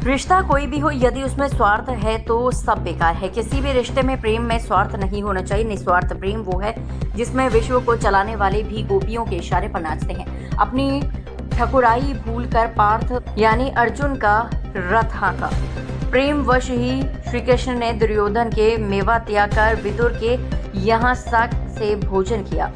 रिश्ता कोई भी हो, यदि उसमें स्वार्थ है तो सब बेकार है। किसी भी रिश्ते में, प्रेम में स्वार्थ नहीं होना चाहिए। निस्वार्थ प्रेम वो है जिसमें विश्व को चलाने वाले भी गोपियों के इशारे पर नाचते हैं। अपनी ठकुराई भूलकर पार्थ यानी अर्जुन का रथ हाँका। प्रेम वश ही श्री कृष्ण ने दुर्योधन के मेवा त्याग कर विदुर के यहाँ साग से भोजन किया।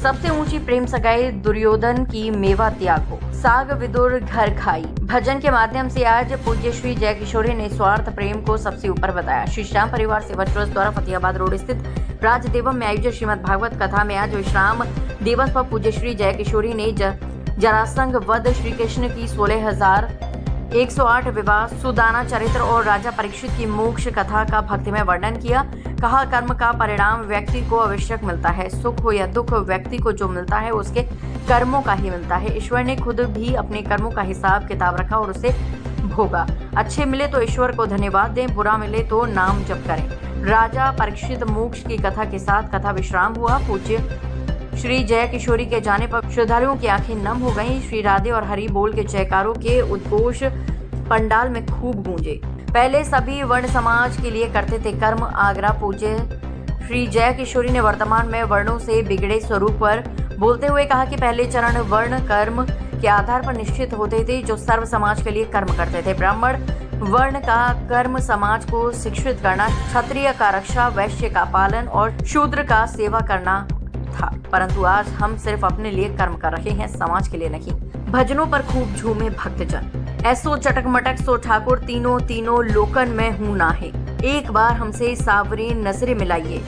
सबसे ऊंची प्रेम सगाई दुर्योधन की मेवा त्याग हो, साग विदुर घर खाई। भजन के माध्यम से आज पूज्य श्री जय किशोरी ने स्वार्थ प्रेम को सबसे ऊपर बताया। श्री श्याम परिवार सेवा ट्रस्ट द्वारा फतेहाबाद रोड स्थित राजदेवम में आयोजित श्रीमद् भागवत कथा में आज विश्राम दिवस पर पूज्य श्री जय किशोरी ने जरासंध वध, श्री कृष्ण की 16,108 विवाह, सुदाना चरित्र और राजा परीक्षित की मोक्ष कथा का भक्तिमय वर्णन किया। कहा, कर्म का परिणाम व्यक्ति को आवश्यक मिलता है। सुख हो या दुख, व्यक्ति को जो मिलता है उसके कर्मों का ही मिलता है। ईश्वर ने खुद भी अपने कर्मों का हिसाब किताब रखा और उसे भोगा। अच्छे मिले तो ईश्वर को धन्यवाद दें, बुरा मिले तो नाम जप करें। राजा परीक्षित मोक्ष की कथा के साथ कथा विश्राम हुआ। पूज्य श्री जय किशोरी के जाने पर श्रद्धालुओं की आंखें नम हो गईं। श्री राधे और हरि बोल के जयकारों के उद्घोष पंडाल में खूब गूंजे। पहले सभी वर्ण समाज के लिए करते थे कर्म। आगरा पूज्य श्री जय किशोरी ने वर्तमान में वर्णों से बिगड़े स्वरूप पर बोलते हुए कहा कि पहले चरण वर्ण कर्म के आधार पर निश्चित होते थे, जो सर्व समाज के लिए कर्म करते थे। ब्राह्मण वर्ण का कर्म समाज को शिक्षित करना, क्षत्रिय का रक्षा, वैश्य का पालन और शूद्र का सेवा करना था। परंतु आज हम सिर्फ अपने लिए कर्म कर रहे हैं, समाज के लिए नहीं। भजनों पर खूब झूमे भक्तजन। ऐसो चटक मटक सो ठाकुर, तीनों तीनों लोकन में हूं नाहे। एक बार हमसे सावरी नजरें मिलाइए,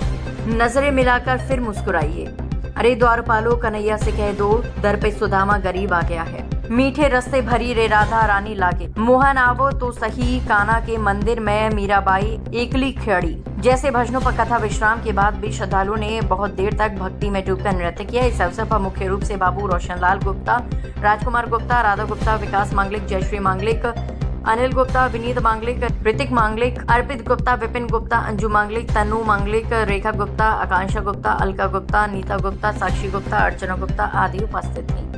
नजरें मिलाकर फिर मुस्कुराइए। अरे द्वारपालो कन्हैया से कह दो, दर पे सुदामा गरीब आ गया है। मीठे रस्ते भरी रे राधा रानी लागे, मोहन आवो तो सही, कान्हा के मंदिर में मीराबाई एकली खड़ी। जैसे भजनों पर कथा विश्राम के बाद भी श्रद्धालुओं ने बहुत देर तक भक्ति में डूबकर नृत्य किया। इस अवसर पर मुख्य रूप से बाबू रोशनलाल गुप्ता, राजकुमार गुप्ता, राधा गुप्ता, विकास मांगलिक, जयश्री मांगलिक, अनिल गुप्ता, विनीत मांगलिक, ऋतिक मांगलिक, अर्पित गुप्ता, विपिन गुप्ता, अंजू मांगलिक, तनु मांगलिक, रेखा गुप्ता, आकांक्षा गुप्ता, अलका गुप्ता, नीता गुप्ता, साक्षी गुप्ता, अर्चना गुप्ता आदि उपस्थित थी।